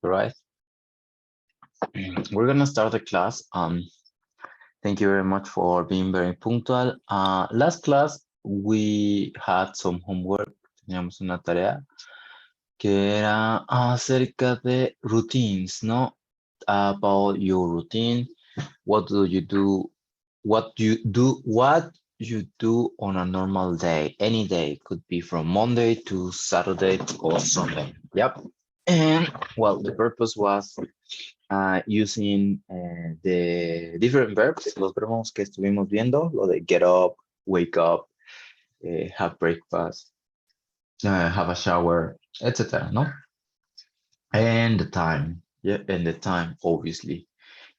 right? We're gonna start the class. Thank you very much for being very punctual. Last class we had some homework. Teníamos una tarea que era acerca de routines, ¿no? About your routine. What do you do? What you do on a normal day? Any day, could be from Monday to Saturday or Sunday. Yep. And well, the purpose was using the different verbs, los verbos que estuvimos viendo, lo de get up, wake up, have breakfast, have a shower, etc. No, and the time, yeah, and the time, obviously.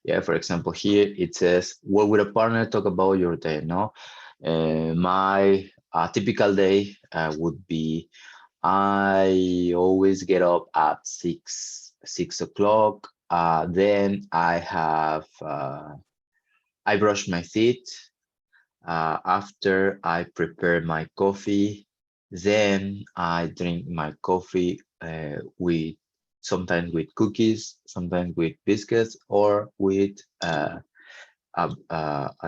Yeah, for example, here it says, "What would a partner talk about your day?" No, my typical day would be I always get up at 6 o'clock. Then I brush my teeth. After I prepare my coffee, then I drink my coffee with sometimes with cookies, sometimes with biscuits, or with a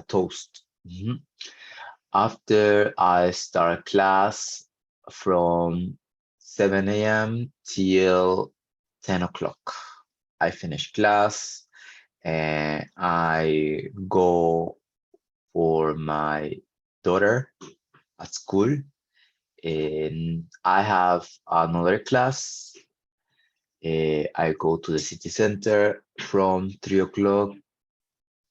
toast. Mhm. After I start class from 7 a.m. till 10 o'clock. I finish class and I go for my daughter at school. And I have another class. I go to the city center from 3 o'clock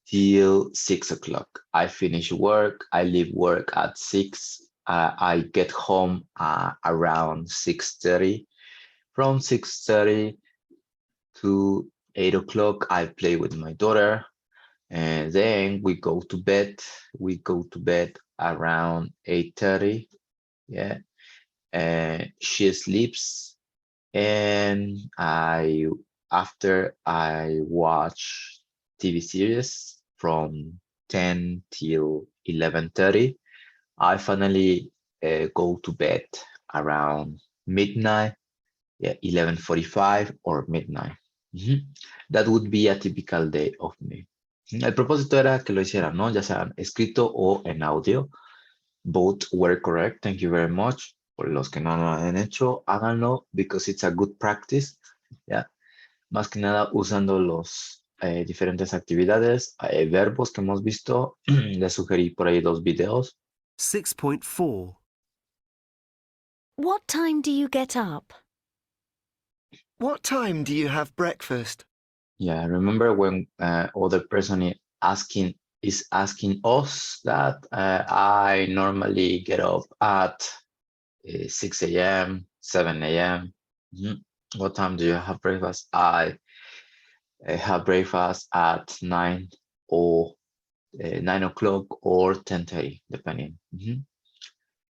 till 6 o'clock. I finish work. I leave work at 6. I get home around 6:30. From 6:30 to 8 o'clock, I play with my daughter. And then we go to bed. We go to bed around 8:30. Yeah. And she sleeps. And after I watch TV series from 10 till 11:30, I finally go to bed around midnight, yeah, 11:45 or midnight. That would be a typical day of me. El propósito era que lo hicieran, ¿no? Ya sea escrito o en audio. Both were correct. Thank you very much. Por los que no lo han hecho, háganlo because it's a good practice. Yeah. Más que nada usando los diferentes actividades, verbos que hemos visto. Les sugerí por ahí 2 videos. 6.4. What time do you get up? What time do you have breakfast? Yeah, remember when other person is asking us that I normally get up at 6 a.m., 7 a.m. What time do you have breakfast? I have breakfast at 9 or 9 o'clock or 10:30, depending.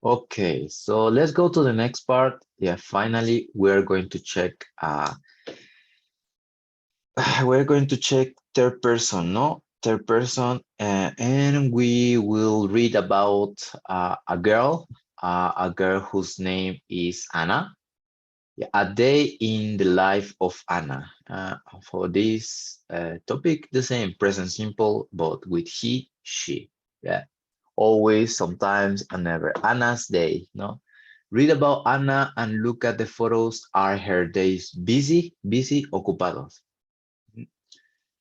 Okay, so let's go to the next part. Yeah, finally, we're going to check third person, no? Third person, and we will read about a girl whose name is Anna. Yeah, a day in the life of Anna. For this topic, the same, present simple, but with he, she. Yeah, always, sometimes, and never. Anna's day, no? Read about Anna and look at the photos. Are her days busy, ocupados?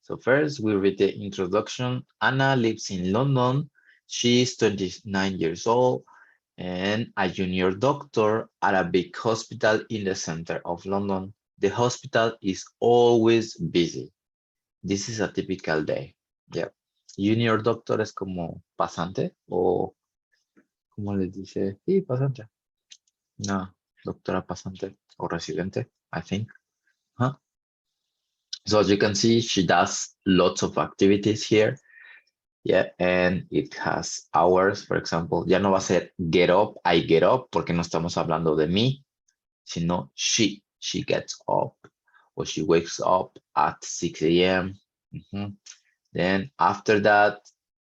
So first, we read the introduction. Anna lives in London. She is 29 years old and a junior doctor at a big hospital in the center of London. The hospital is always busy. This is a typical day. Yeah. Junior doctor es como pasante o ¿cómo les dice? Sí, pasante. No, doctora pasante o residente, I think. Huh? So as you can see, she does lots of activities here. Yeah, and it has hours, for example. Ya no va a ser get up, I get up, porque no estamos hablando de mí, sino she. She gets up or she wakes up at 6 a.m. Then after that,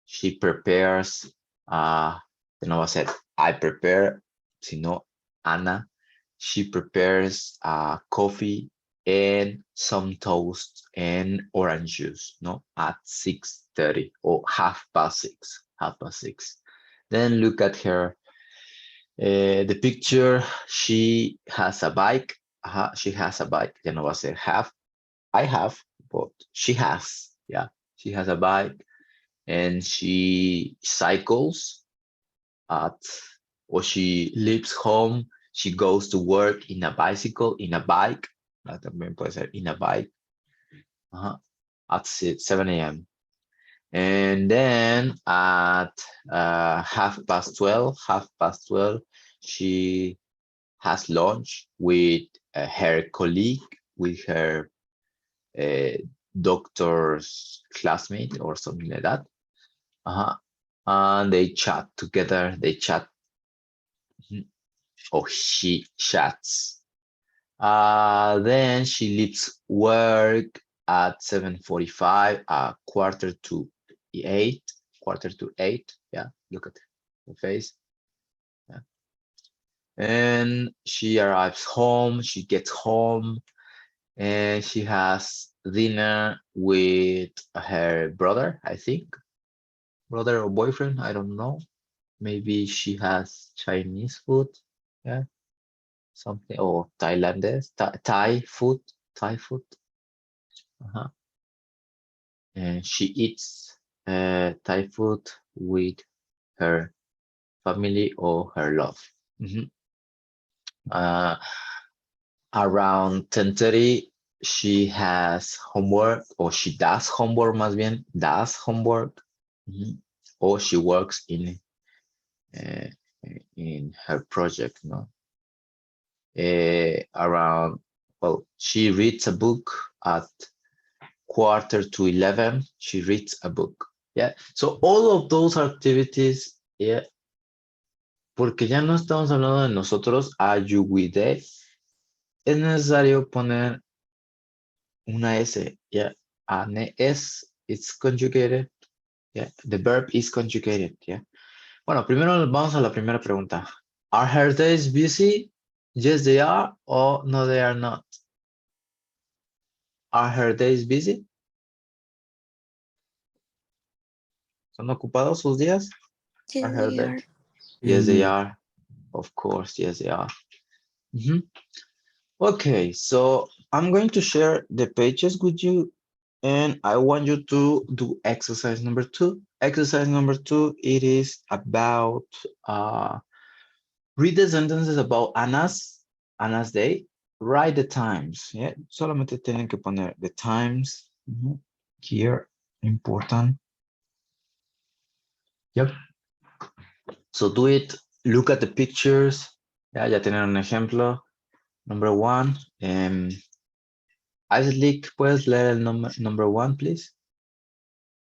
she prepares, ya no va a ser I prepare, sino Ana. She prepares coffee and some toast and orange juice, no, at 6:30 or 6:30, 6:30. Then look at her. The picture, she has a bike. She has a bike. Ya no va a ser have. I have, but she has. Yeah, she has a bike and she cycles at, or she leaves home. She goes to work in a bicycle, in a bike. También puede ser in a bike. At 7 a.m. And then at 12:30, she has lunch with her colleague, with her uh, doctor's classmate or something like that. And they chat together. They chat, or she chats. Then she leaves work at 7:45, quarter to eight. Yeah, look at the face. Yeah. And she arrives home, she gets home, and she has dinner with her brother, I think. Brother or boyfriend, I don't know. Maybe she has Chinese food. Yeah, something, or Thailandese, Thai food, Thai food. And she eats Thai food with her family or her love. Around 10:30, she has homework, or she does homework, más bien, does homework, or she works uh, in her project, no? Around, well, she reads a book at 10:45. She reads a book. Yeah. So all of those activities, yeah, porque ya no estamos hablando de nosotros, are you with it? Es necesario poner una S, yeah. An S, it's conjugated, yeah. The verb is conjugated, yeah. Bueno, primero vamos a la primera pregunta. Are her days busy? Yes, they are, or no, they are not. Are her days busy? ¿Son ocupados sus días? Are Yes, her they days? are. Yes, they are. Of course, yes, they are. Okay, so I'm going to share the pages with you, and I want you to do exercise number 2. Exercise number 2, it is about read the sentences about Anna's day, write the times. Yeah, solamente tienen que poner the times here, important. Yep. So do it, look at the pictures. Ya tienen un ejemplo. Number 1. Isaac, ¿puedes leer el number 1, please?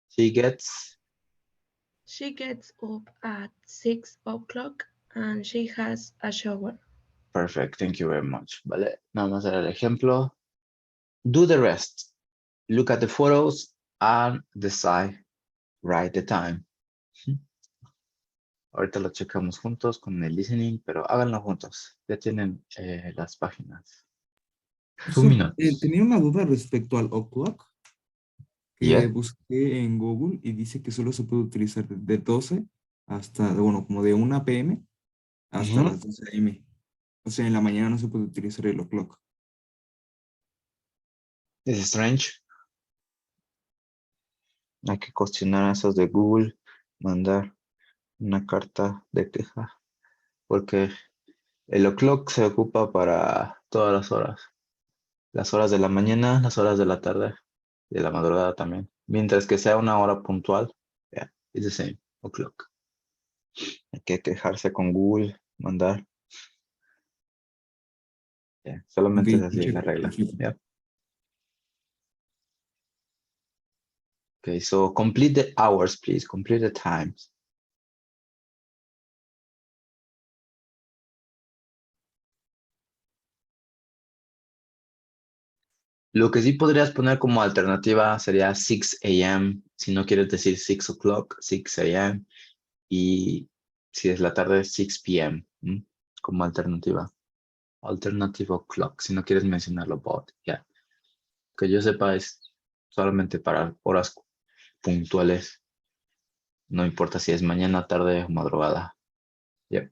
She gets She gets up at 6 o'clock and she has a shower. perfect. Thank you very much. Vale, vamos a ver el ejemplo. Do the rest. Look at the photos and decide. Write the time. Ahorita lo checamos juntos con el listening, pero háganlo juntos. Ya tienen las páginas. 2 minutes. Tenía una duda respecto al o'clock que Yeah. busqué en Google y dice que solo se puede utilizar de 12 hasta, bueno, como de 1 p.m. hasta las 12 a.m. O sea, en la mañana no se puede utilizar el o'clock. Es strange. Hay que cuestionar a esos de Google, mandar una carta de queja, porque el o'clock se ocupa para todas las horas de la mañana, las horas de la tarde, de la madrugada también, mientras que sea una hora puntual, yeah, it's the same, o'clock. Hay que quejarse con Google, mandar, yeah, solamente es Ok, así la checo, regla, checo. yeah. Okay, so complete the hours, please, complete the times. Lo que sí podrías poner como alternativa sería 6 a.m. Si no quieres decir 6 o'clock, 6 a.m. Y si es la tarde, 6 p.m. como alternativa. Alternative o'clock, si no quieres mencionarlo, but yeah. Que yo sepa es solamente para horas puntuales. No importa si es mañana, tarde o madrugada. Yep.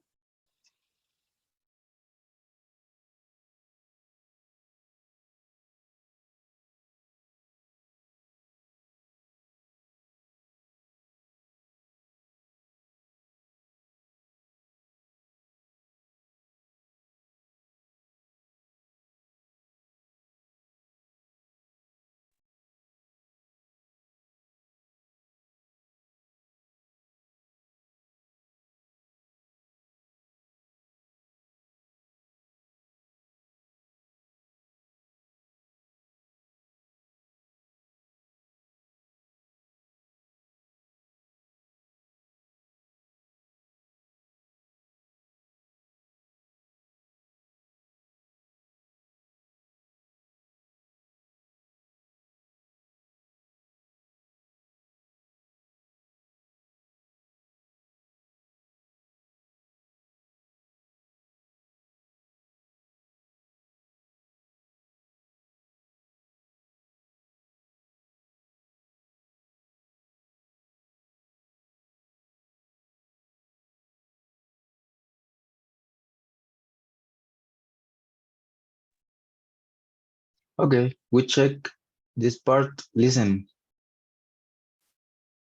Okay, we check this part. Listen.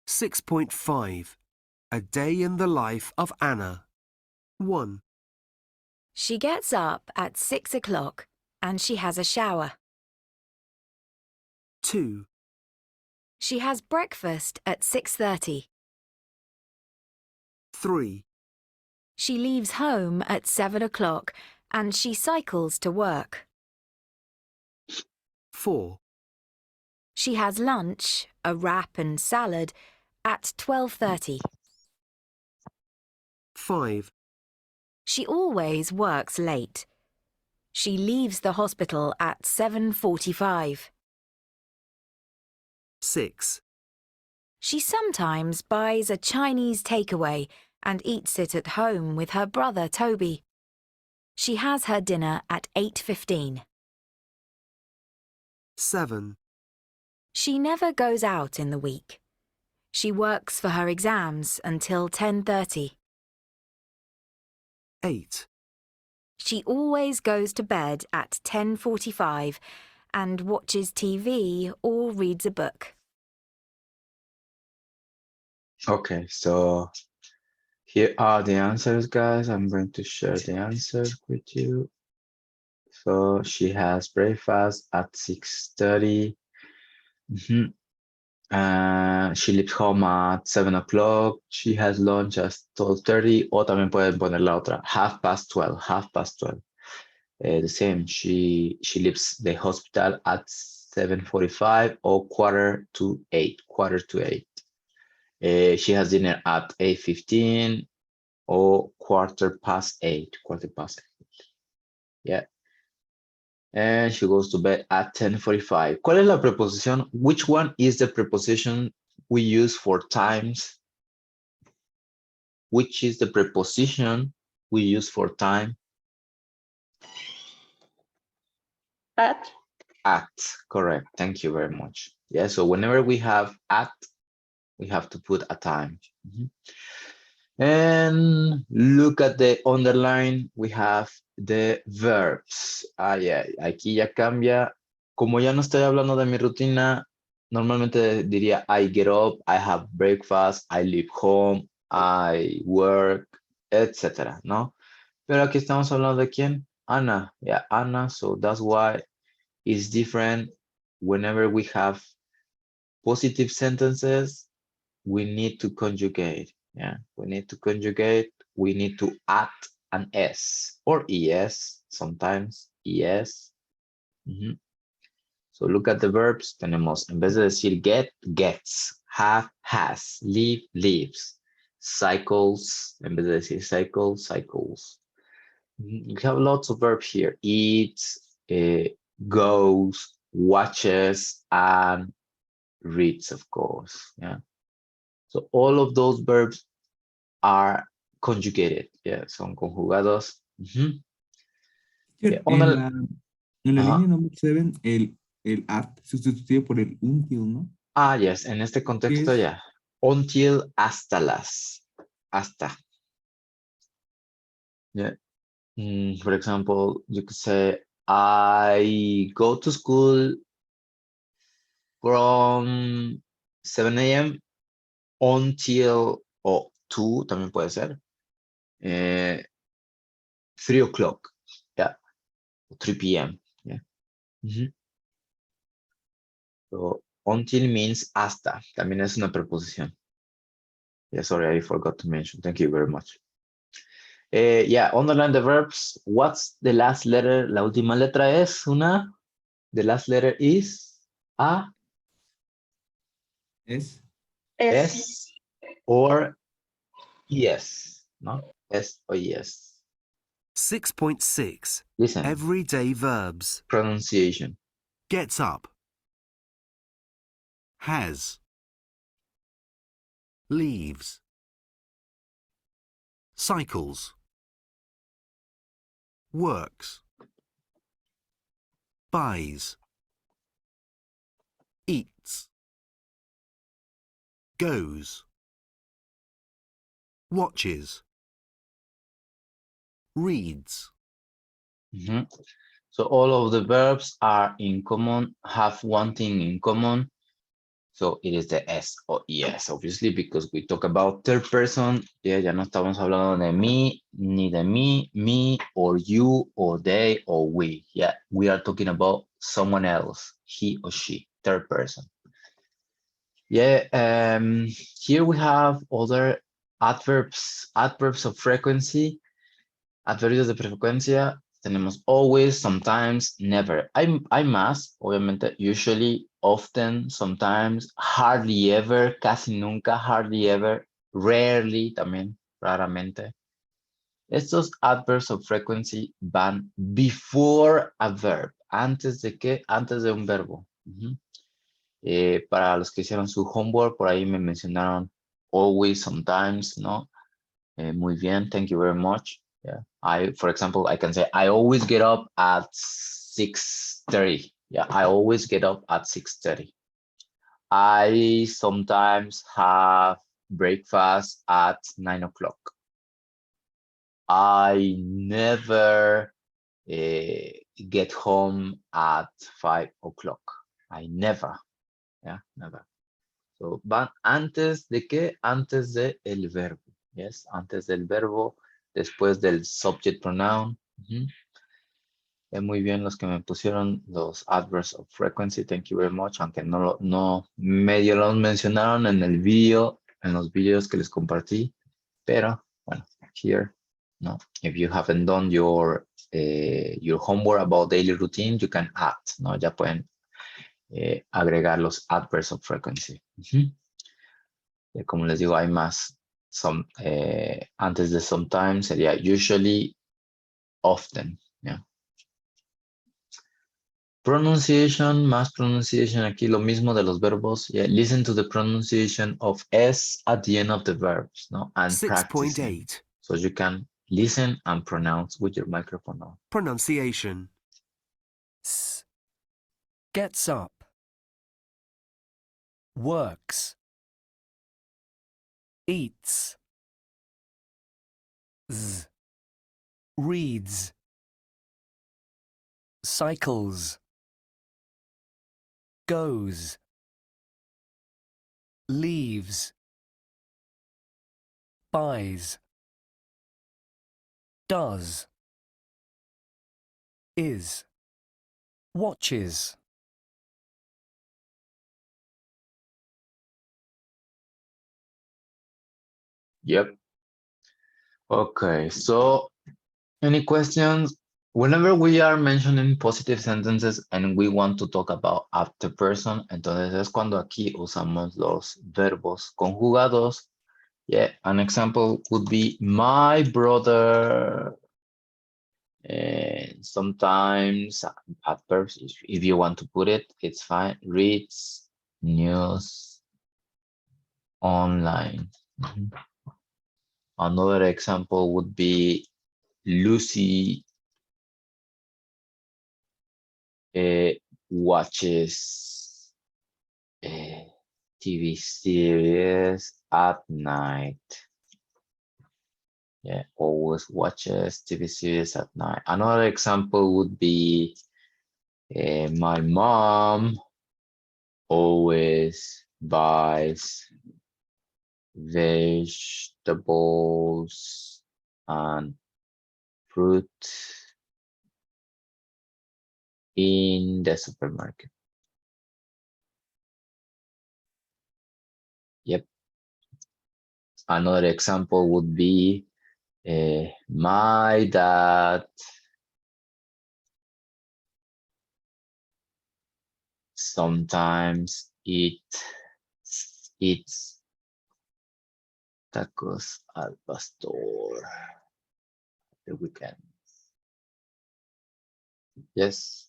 6.5. A day in the life of Anna. 1, She gets up at 6 o'clock and she has a shower. 2, She has breakfast at 6:30. 3, She leaves home at 7 o'clock and she cycles to work. 4, She has lunch, a wrap and salad, at 12:30. 5, She always works late. She leaves the hospital at 7:45. 6, She sometimes buys a Chinese takeaway and eats it at home with her brother Toby. She has her dinner at 8:15. 7, She never goes out in the week. She works for her exams until 10:30. 8, She always goes to bed at 10:45 and watches TV or reads a book. Okay, so here are the answers, guys. I'm going to share the answers with you. So she has breakfast at 6:30. She leaves home at 7 o'clock. She has lunch at 12:30. O también pueden poner la otra, 12:30, 12:30. The same, she leaves the hospital at 7:45 or quarter to 8. She has dinner at 8:15 or quarter past 8. Yeah. And she goes to bed at 10:45. ¿Cuál es la preposición? Which one is the preposition we use for times? Which is the preposition we use for time? At. At, correct. Thank you very much. Yeah, so whenever we have at, we have to put a time. And look at the underline, we have the verbs. Yeah, aquí ya cambia. Como ya no estoy hablando de mi rutina, normalmente diría I get up, I have breakfast, I leave home, I work, etc., ¿no? Pero aquí estamos hablando de quién? Ana. Yeah, Ana. So that's why it's different. Whenever we have positive sentences, we need to conjugate. Yeah, we need to conjugate. We need to add an S or ES, sometimes ES. So look at the verbs. Tenemos, en vez de decir get, gets, have, has, leave, leaves, cycles, en vez de decir cycle, cycles. You have lots of verbs here. Eats, goes, watches, and reads, of course. Yeah. So all of those verbs are conjugated. Yeah, son conjugados. Teacher, On the, en la ajá. línea number 7, el at se sustituye por el until, ¿no? Yes, en este ¿Qué contexto es? ya. Until, hasta las. Hasta. Yeah. For example, you could say, I go to school from 7 a.m. until, o 2 también puede ser, 3 o'clock, yeah, 3 p.m. Yeah. So, until means hasta, también es una preposición. Yeah, sorry, I forgot to mention. Thank you very much. Yeah, underline the verbs. What's the last letter? La última letra es una. The last letter is a, Es s, or yes. No, s or yes. 6.6. Listen, Everyday verbs. pronunciation. Gets up. Has. Leaves. Cycles. Works. Buys. Eats. Goes. Watches. Reads. Mhm. So all of the verbs are in common, have one thing in common. So it is the S or ES, obviously, because we talk about third person. Yeah, ya no estamos hablando de mí, ni de mí, me, or you, or they, or we. Yeah, we are talking about someone else, he or she, third person. Yeah, here we have other adverbs of frequency. Adverbios de frecuencia, tenemos always, sometimes, never. Hay más, obviamente, usually, often, sometimes, hardly ever, casi nunca, hardly ever, rarely también, raramente. Estos adverbs of frequency van before a verb. ¿Antes de qué? Antes de un verbo. Para los que hicieron su homework, por ahí me mencionaron always, sometimes, ¿no? Muy bien, thank you very much. Yeah, for example, I can say I always get up at 6:30. Yeah, I always get up at 6:30. I sometimes have breakfast at 9 o'clock. I never get home at 5 o'clock. I never. Yeah, never. So, van antes de qué? Antes de el verbo. Yes, antes del verbo, después del subject pronoun. Muy bien los que me pusieron los adverbs of frequency. Thank you very much. Aunque no medio los mencionaron en el video, en los videos que les compartí. Pero, bueno, here, no. If you haven't done your homework about daily routine, you can add, ¿no? Ya pueden agregar los adverbs of frequency. Como les digo, hay más. Antes de sometimes sería usually, often. Yeah. Pronunciation, más pronunciation. Aquí lo mismo de los verbos. Yeah. Listen to the pronunciation of S at the end of the verbs, no? And practice it. 6.8. So you can listen and pronounce with your microphone on. Pronunciation. S. Gets up. Works. Eats. Z. Reads. Cycles. Goes. Leaves. Buys. Does. Is. Watches. Yep. Okay, so any questions? Whenever we are mentioning positive sentences and we want to talk about after person, entonces es cuando aquí usamos los verbos conjugados. Yeah, an example would be my brother. And sometimes adverbs, if you want to put it, it's fine. Reads news online. Another example would be Lucy watches TV series at night. Yeah, always watches TV series at night. Another example would be my mom always buys vegetables and fruit in the supermarket. Yep. Another example would be my dad sometimes eats tacos al pastor the weekend. Yes.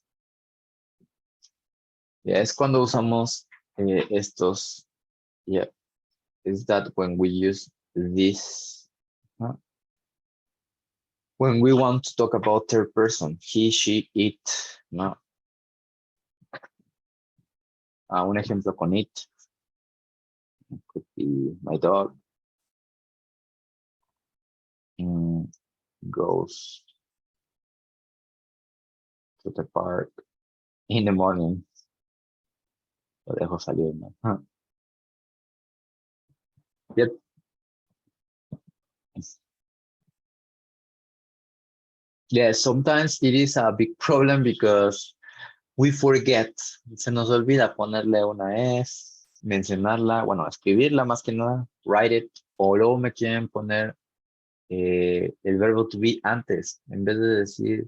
Yeah, es cuando usamos estos. Yeah, is that when we use this when we want to talk about third person, he, she, it, ¿no? Un ejemplo con it could be my dog goes to the park in the morning. Lo dejo salir, ¿no? Yep. Yeah, sometimes it is a big problem because we forget. Se nos olvida ponerle una S, mencionarla, bueno, escribirla más que nada, write it, o luego me quieren poner el verbo to be antes, en vez de decir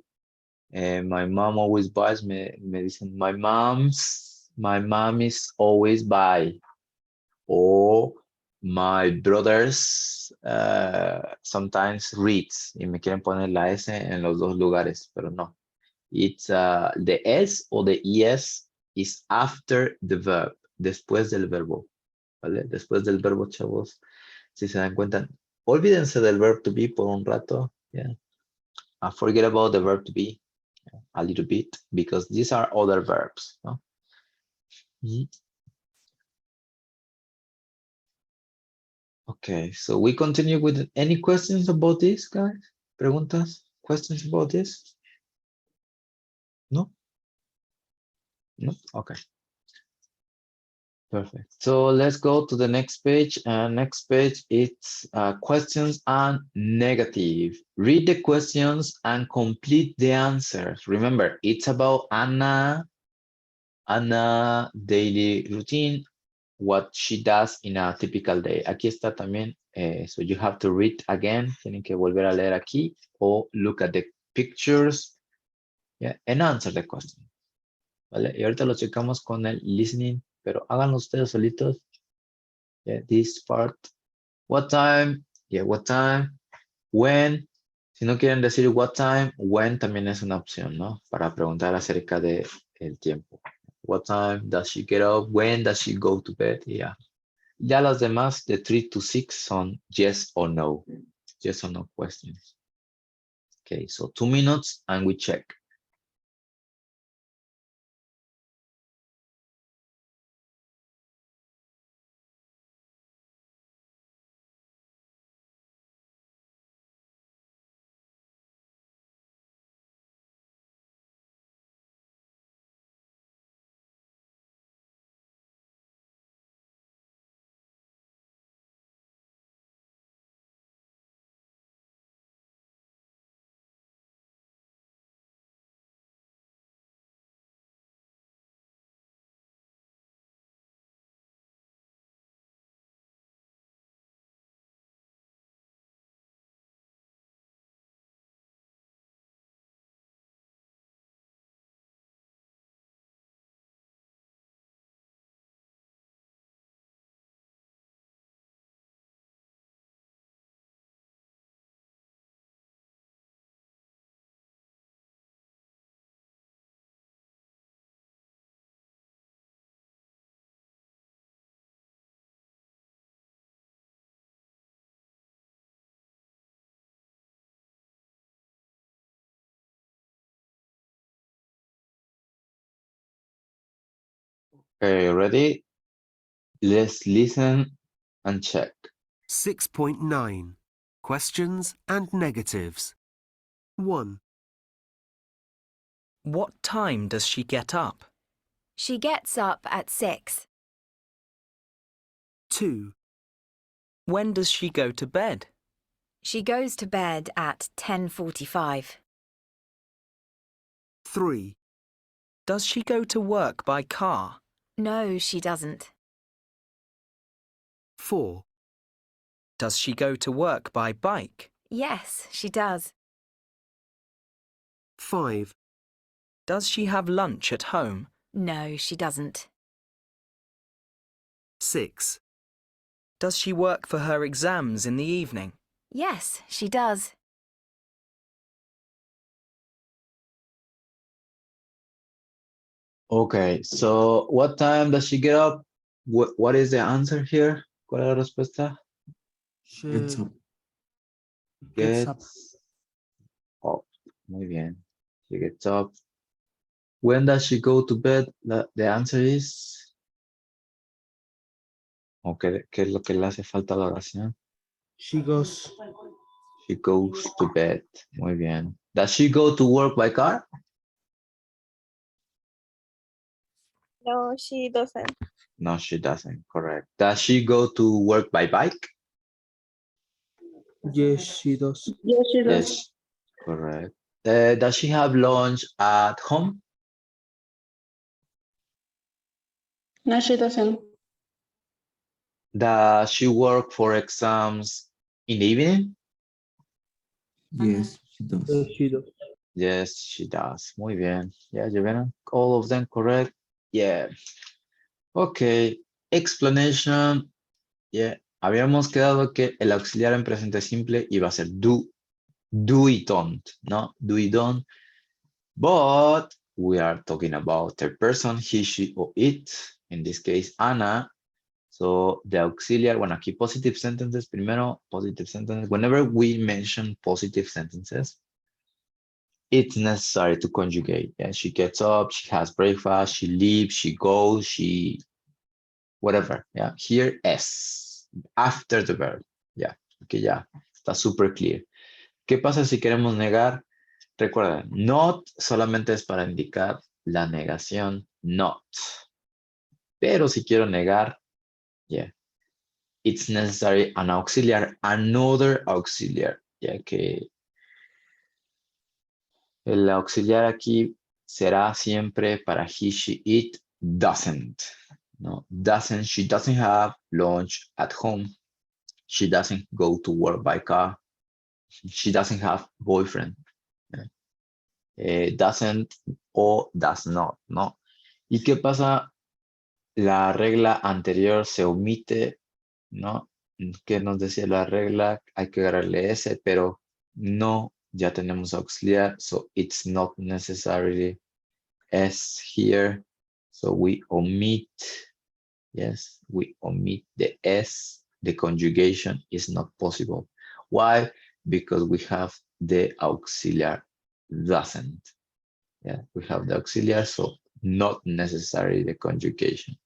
my mom always buys, me dicen my mom is always buy, o my brothers sometimes reads, y me quieren poner la S en los dos lugares, pero no. It's the S o the ES is after the verb, después del verbo, ¿vale? Después del verbo, chavos, si se dan cuenta, olvídense del verb to be por un rato, yeah. Forget about the verb to be a little bit, because these are other verbs, no? Okay, so we continue with any questions about this, guys? Preguntas, questions about this? No? No? Okay. Perfect. So let's go to the next page. Next page, it's questions and negative. Read the questions and complete the answers. Remember, it's about Anna daily routine, what she does in a typical day. Aquí está también, so you have to read again. Tienen que volver a leer aquí o look at the pictures, yeah, and answer the question. ¿Vale? Y ahorita lo checamos con el listening, pero háganlo ustedes solitos. Yeah, this part. What time? Yeah, what time? When? Si no quieren decir what time, when también es una opción, ¿no? Para preguntar acerca de el tiempo. What time does she get up? When does she go to bed? Yeah. Ya las demás, de 3 to 6, son yes or no. Yes or no questions. Okay, so 2 minutes and we check. Okay, ready? Let's listen and check. 6.9. Questions and negatives. 1, What time does she get up? She gets up at 6. 2, When does she go to bed? She goes to bed at 10:45. 3, Does she go to work by car? No, she doesn't. 4, Does she go to work by bike? Yes, she does. 5, Does she have lunch at home? No, she doesn't. 6, Does she work for her exams in the evening? Yes, she does. Okay, so what time does she get up? What is the answer here? ¿Cuál es la respuesta? Gets up. Gets up. Muy bien. She gets up. When does she go to bed? The answer is. Okay, ¿qué es lo que le hace falta a la oración? She goes. She goes to bed. Muy bien. Does she go to work by car? No, she doesn't. No, she doesn't. Correct. Does she go to work by bike? Yes, she does. Yes, she does. Yes. Correct. Does she have lunch at home? No, she doesn't. Does she work for exams in the evening? Yes, she does. Yes, she does. Yes, she does. Muy bien. Yeah, you vieron? All of them correct. Yeah. Okay. Explanation. Yeah. Habíamos quedado que el auxiliar en presente simple iba a ser do y don't, ¿no? Do y don't. But we are talking about third person, he, she, or it. In this case, Ana. So the auxiliar, bueno, aquí positive sentences primero, positive sentences. Whenever we mention positive sentences, it's necessary to conjugate. Yeah, she gets up, she has breakfast, she leaves, she goes, she, whatever. Yeah, here S, after the verb. Yeah, okay, ya, está súper clear. ¿Qué pasa si queremos negar? Recuerden, not solamente es para indicar la negación, not. Pero si quiero negar, yeah, it's necessary an auxiliar, another auxiliar, ya que el auxiliar aquí será siempre para he, she, it, doesn't. No, doesn't, she doesn't have lunch at home. She doesn't go to work by car. She doesn't have boyfriend. Doesn't o does not, ¿no? ¿Y qué pasa? La regla anterior se omite, ¿no? ¿Qué nos decía la regla? Hay que agarrarle ese, pero no, ya tenemos auxiliar, so it's not necessarily S here. So we omit, yes, we omit the S. The conjugation is not possible. Why? Because we have the auxiliar doesn't. Yeah, we have the auxiliar, so not necessary the conjugation.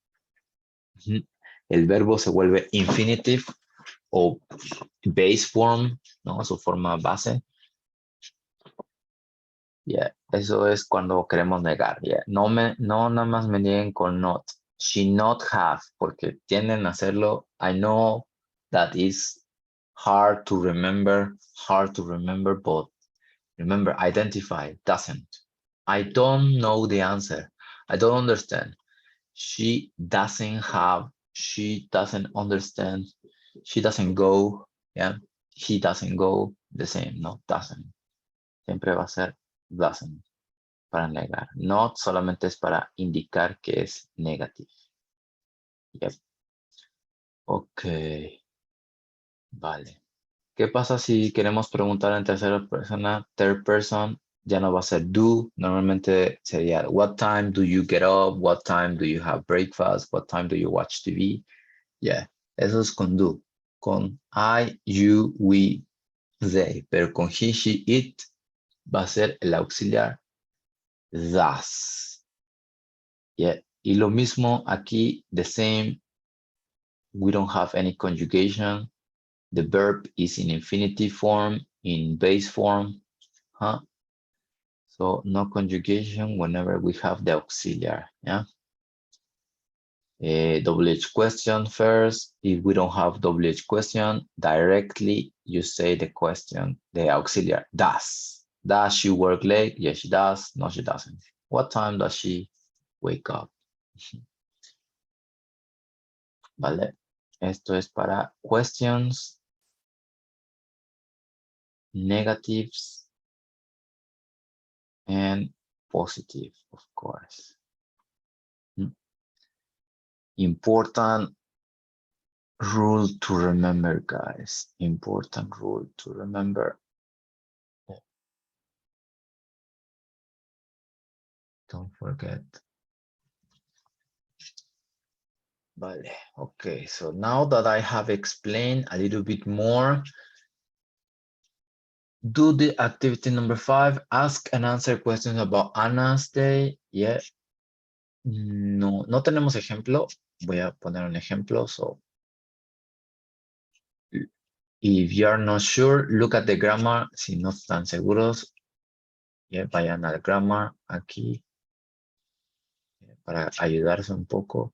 El verbo se vuelve infinitive o base form, ¿no? Su forma base. Yeah, eso es cuando queremos negar. Yeah. No nada más me nieguen con not. She not have, porque tienden a hacerlo. I know that is hard to remember, but remember, identify, doesn't. I don't know the answer. I don't understand. She doesn't have, she doesn't understand, she doesn't go, yeah, he doesn't go, the same, no, doesn't. Siempre va a ser doesn't para negar. Not solamente es para indicar que es negativo. Yep. Ok. Vale. ¿Qué pasa si queremos preguntar en tercera persona? Third person ya no va a ser do. Normalmente sería what time do you get up? What time do you have breakfast? What time do you watch TV? Yeah, eso es con do. Con I, you, we, they. Pero con he, she, it va a ser el auxiliar does. Yeah, Y lo mismo aquí, the same. We don't have any conjugation. The verb is in infinitive form, in base form. Huh? So no conjugation whenever we have the auxiliary. Yeah. Double H question first. If we don't have double H question, directly you say the question, the auxiliary, does. Does she work late? Yes, she does. No, she doesn't. What time does she wake up? Vale. Esto es para questions, negatives, and positive, of course. Important rule to remember, guys. Important rule to remember. Don't forget. Vale. Okay, so now that I have explained a little bit more, do the activity number 5, ask and answer questions about Anna's day. Yeah. No, no tenemos ejemplo. Voy a poner un ejemplo. So if you are not sure, look at the grammar. Si no están seguros, yeah, vayan al grammar aquí para ayudarse un poco.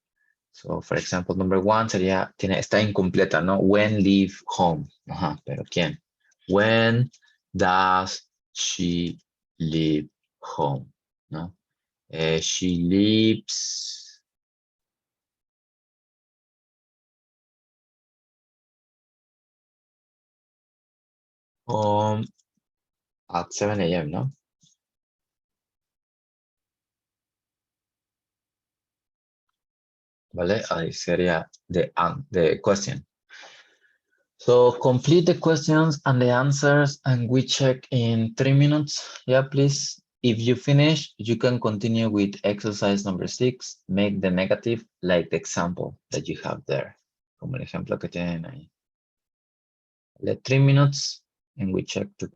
So, for example, number 1 sería, está incompleta, ¿no? When leave home. Ajá, pero ¿quién? When does she leave home? ¿No? She leaves home at 7 a.m., ¿no? ¿Vale? Ahí sería the question. So complete the questions and the answers and we check in 3 minutes. Yeah, please. If you finish, you can continue with exercise number 6. Make the negative like the example that you have there. Como el ejemplo que tienen ahí. Let 3 minutes and we check to.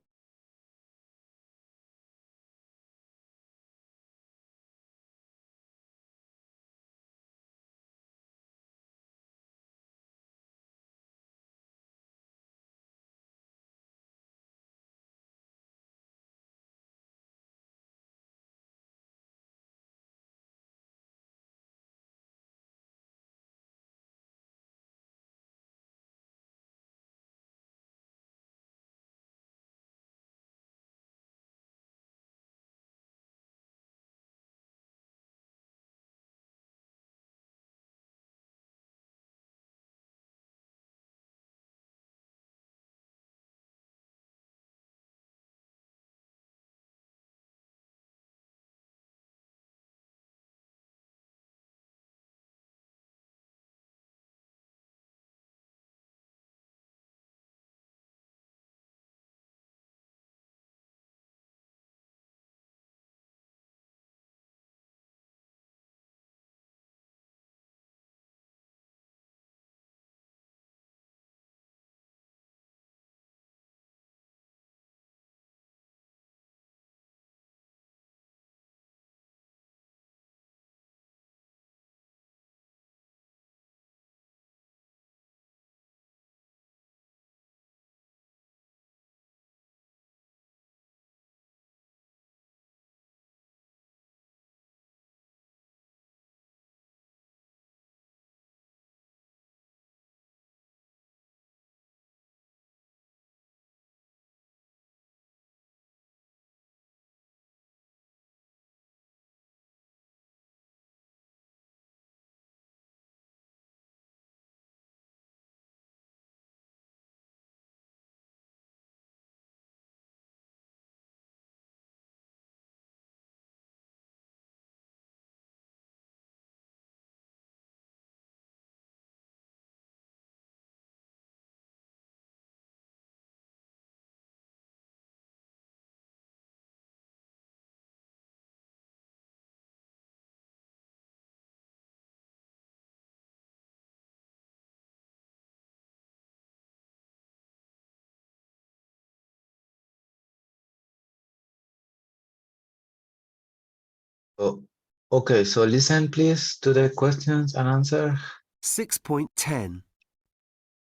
Okay, so listen please to the questions and answer. 6.10.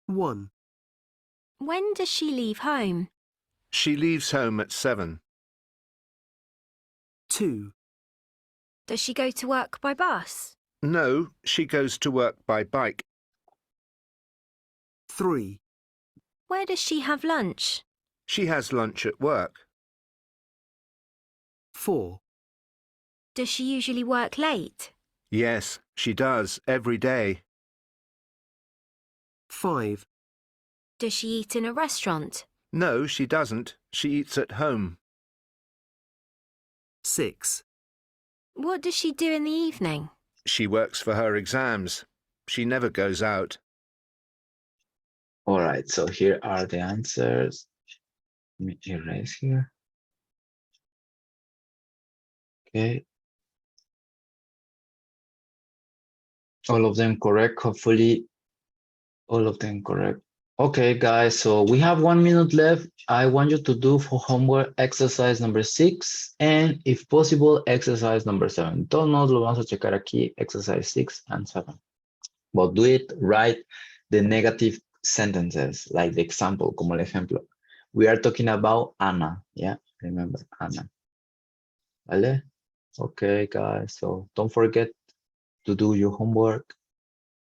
1, When does she leave home? She leaves home at 7. 2, Does she go to work by bus? No, she goes to work by bike. 3, Where does she have lunch? She has lunch at work. 4, Does she usually work late? Yes, she does, every day. 5, Does she eat in a restaurant? No, she doesn't. She eats at home. 6, What does she do in the evening? She works for her exams. She never goes out. All right, so here are the answers. Let me erase here. Okay. All of them correct, hopefully. All of them correct. Okay, guys, so we have 1 minute left. I want you to do for homework exercise number 6 and if possible, exercise number 7. Todos lo vamos a checar aquí, exercise 6 and 7. But do it, write the negative sentences, like the example, como el ejemplo. We are talking about Anna, yeah? Remember, Anna. ¿Vale? Okay, guys, so don't forget to do your homework.